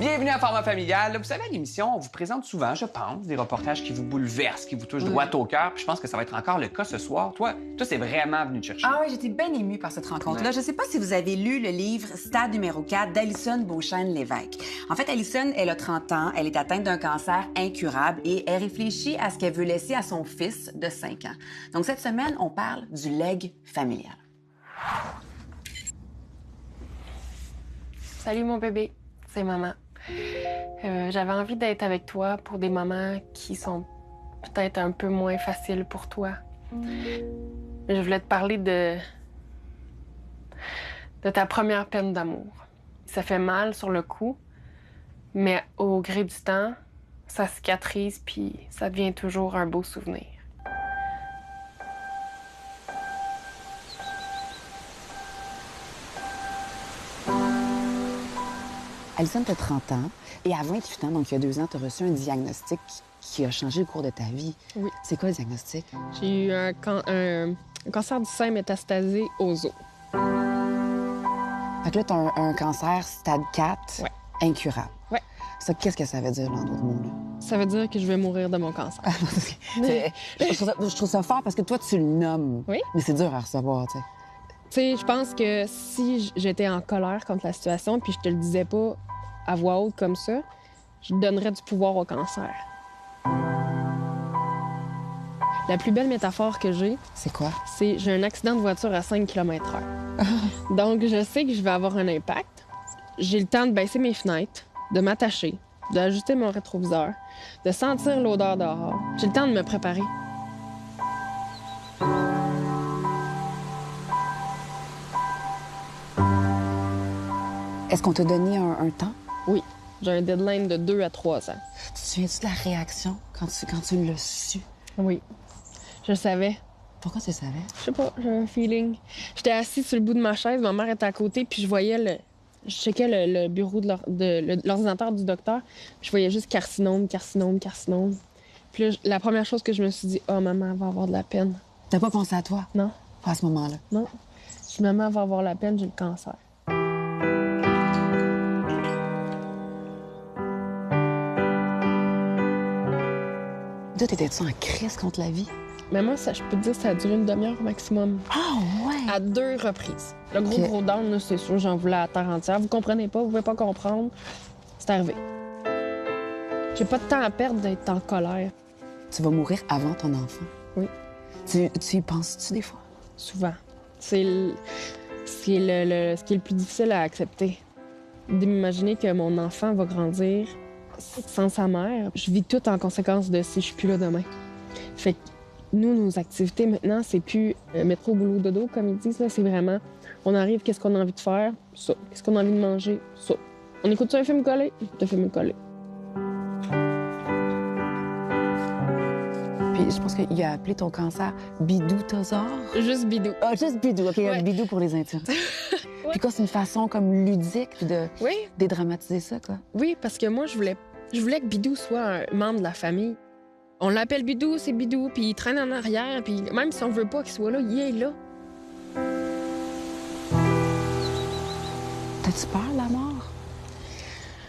Bienvenue à Format familial. Vous savez, à l'émission, on vous présente souvent, je pense, des reportages qui vous bouleversent, qui vous touchent droit au cœur. Puis je pense que ça va être encore le cas ce soir. Toi, c'est vraiment venu te chercher. Ah oui, j'étais bien émue par cette rencontre-là. Ouais. Je sais pas si vous avez lu le livre Stade numéro 4 d'Alison Beauchesne-Lévesque. En fait, Alison, elle a 30 ans, elle est atteinte d'un cancer incurable et elle réfléchit à ce qu'elle veut laisser à son fils de 5 ans. Donc cette semaine, on parle du legs familial. Salut mon bébé, c'est maman. J'avais envie d'être avec toi pour des moments qui sont peut-être un peu moins faciles pour toi. Je voulais te parler de ta première peine d'amour. Ça fait mal sur le coup, mais au gré du temps, ça cicatrise puis ça devient toujours un beau souvenir. Alison, t'as 30 ans et à 28 ans, donc il y a 2 ans, t'as reçu un diagnostic qui a changé le cours de ta vie. Oui. C'est quoi le diagnostic? J'ai eu un cancer du sein métastasé aux os. Fait que là, t'as un cancer stade 4, Ouais. incurable. Ouais. Ça, qu'est-ce que ça veut dire, là, en d'autres mots? Là? Ça veut dire que je vais mourir de mon cancer. Je trouve ça fort parce que toi, tu le nommes. Oui. Mais c'est dur à recevoir, tu sais. Tu sais, je pense que si j'étais en colère contre la situation puis je te le disais pas à voix haute comme ça, je donnerais du pouvoir au cancer. La plus belle métaphore que j'ai, C'est quoi? c'est j'ai un accident de voiture à 5 km/h. Donc, je sais que je vais avoir un impact. J'ai le temps de baisser mes fenêtres, de m'attacher, d'ajuster mon rétroviseur, de sentir l'odeur dehors. J'ai le temps de me préparer. Est-ce qu'on t'a donné un temps? Oui, j'ai un deadline de 2 à 3 ans. Tu te souviens-tu de la réaction quand tu l'as su? Oui, je le savais. Pourquoi tu le savais? Je sais pas, j'avais un feeling. J'étais assise sur le bout de ma chaise, ma mère était à côté, puis je voyais je checkais le bureau de l'ordinateur du docteur, puis je voyais juste carcinome, carcinome, carcinome. Puis là, la première chose que je me suis dit, oh, maman va avoir de la peine. T'as pas pensé à toi? Non, Pas à ce moment-là. non. Je dis, maman va avoir la peine, j'ai le cancer. Toi, t'étais-tu en crise contre la vie? Mais moi, ça, je peux te dire, ça a duré une demi-heure au maximum. Ah, ouais! À 2 reprises. Le OK. gros down, là, c'est sûr, j'en voulais à terre entière. Vous comprenez pas, vous pouvez pas comprendre. C'est arrivé. J'ai pas de temps à perdre d'être en colère. Tu vas mourir avant ton enfant. Oui. Tu y penses-tu des fois? Souvent. C'est ce qui est le plus difficile à accepter. D'imaginer que mon enfant va grandir sans sa mère. Je vis tout en conséquence de si je suis plus là demain. Fait que nous, nos activités maintenant, c'est plus métro, boulot, dodo, comme ils disent. Là. C'est vraiment, on arrive, qu'est-ce qu'on a envie de faire? Ça. Qu'est-ce qu'on a envie de manger? Ça. On écoute-tu un film collé? J'écoute un film collé. Puis je pense qu'il a appelé ton cancer bidoutosaure. Juste bidou. Ah, juste bidou. OK, Ouais. bidou pour les intimes. Ouais. Puis quoi, c'est une façon comme ludique de Oui, dédramatiser ça, quoi? oui, parce que moi, je voulais que Bidou soit un membre de la famille. On l'appelle Bidou, c'est Bidou, puis il traîne en arrière, puis même si on veut pas qu'il soit là, il est là. T'as-tu peur de la mort?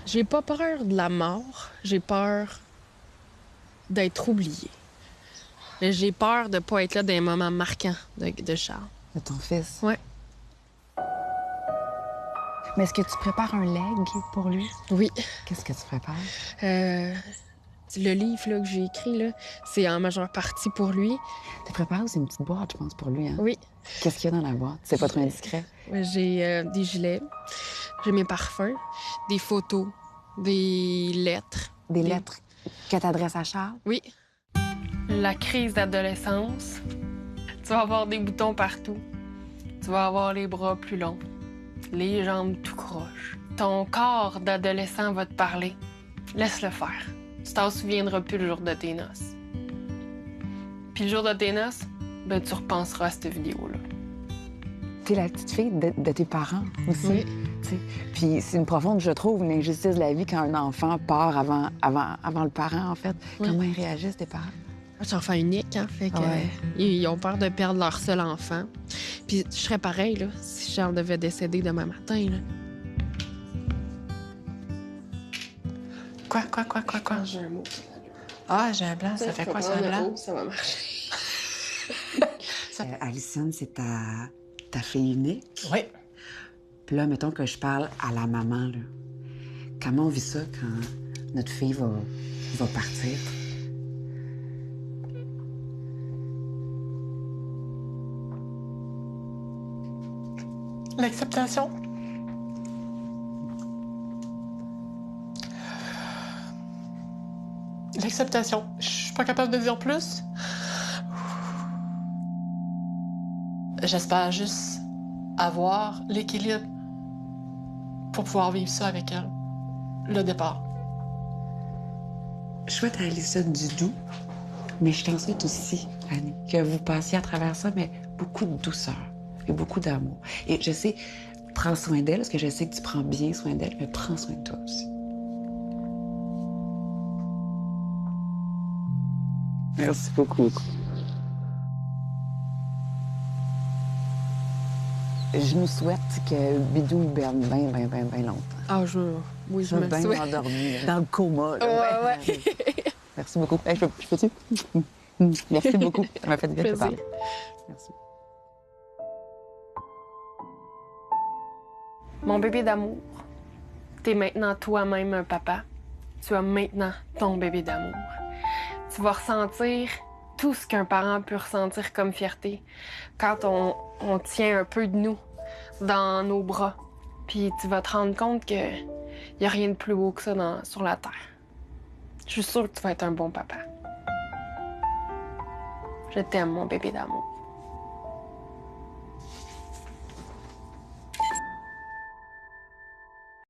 J'ai pas peur de la mort, j'ai peur d'être oubliée. Mais j'ai peur de pas être là dans les moments marquants de Charles. De ton fils? Ouais. Mais est-ce que tu prépares un leg pour lui? Oui. Qu'est-ce que tu prépares? Le livre là, que j'ai écrit, là, c'est en majeure partie pour lui. Tu préparé aussi une petite boîte, je pense, pour lui, hein? Oui. Qu'est-ce qu'il y a dans la boîte? C'est pas trop indiscret. J'ai des gilets, j'ai mes parfums, des photos, des lettres. Des lettres que t'adresses à Charles? Oui. La crise d'adolescence. Tu vas avoir des boutons partout. Tu vas avoir les bras plus longs, les jambes tout croches. Ton corps d'adolescent va te parler. Laisse-le faire. Tu t'en souviendras plus le jour de tes noces. Puis le jour de tes noces, ben tu repenseras à cette vidéo-là. T'es la petite fille de tes parents aussi. Oui. T'sais. Puis c'est une profonde, je trouve, une injustice de la vie quand un enfant part avant le parent, en fait. Oui. Comment ils réagissent, tes parents? Je suis enfant unique, hein, fait que Ouais. ils ont peur de perdre leur seul enfant. Puis je serais pareil, là, si Charles devait décéder demain matin, là. Quoi? J'ai un mot. Ah, j'ai un blanc. Ça fait quoi, ça, un blanc? Ça va marcher. Alison, c'est ta fille unique. Oui. Puis là, mettons que je parle à la maman, là. Comment on vit ça quand notre fille va partir? L'acceptation. L'acceptation. Je suis pas capable de dire plus. J'espère juste avoir l'équilibre pour pouvoir vivre ça avec elle. Le départ. Je souhaite à Alison du doux, mais je t'en souhaite aussi, Annie, que vous passiez à travers ça, mais beaucoup de douceur et beaucoup d'amour. Et je sais, prends soin d'elle, parce que je sais que tu prends bien soin d'elle, mais prends soin de toi aussi. Merci beaucoup. Je nous souhaite que Bidou hiberne bien longtemps. Ah, oui, je me le bien souhaite. endormi, dans le coma. Là. Ouais. Merci beaucoup. Hey, je peux-tu? Merci beaucoup. Ça m'a fait du bien de te Plaisir. parler. Merci. Mon bébé d'amour, t'es maintenant toi-même un papa. Tu as maintenant ton bébé d'amour. Tu vas ressentir tout ce qu'un parent peut ressentir comme fierté quand on tient un peu de nous dans nos bras. Puis tu vas te rendre compte qu'il n'y a rien de plus beau que ça sur la terre. Je suis sûre que tu vas être un bon papa. Je t'aime, mon bébé d'amour.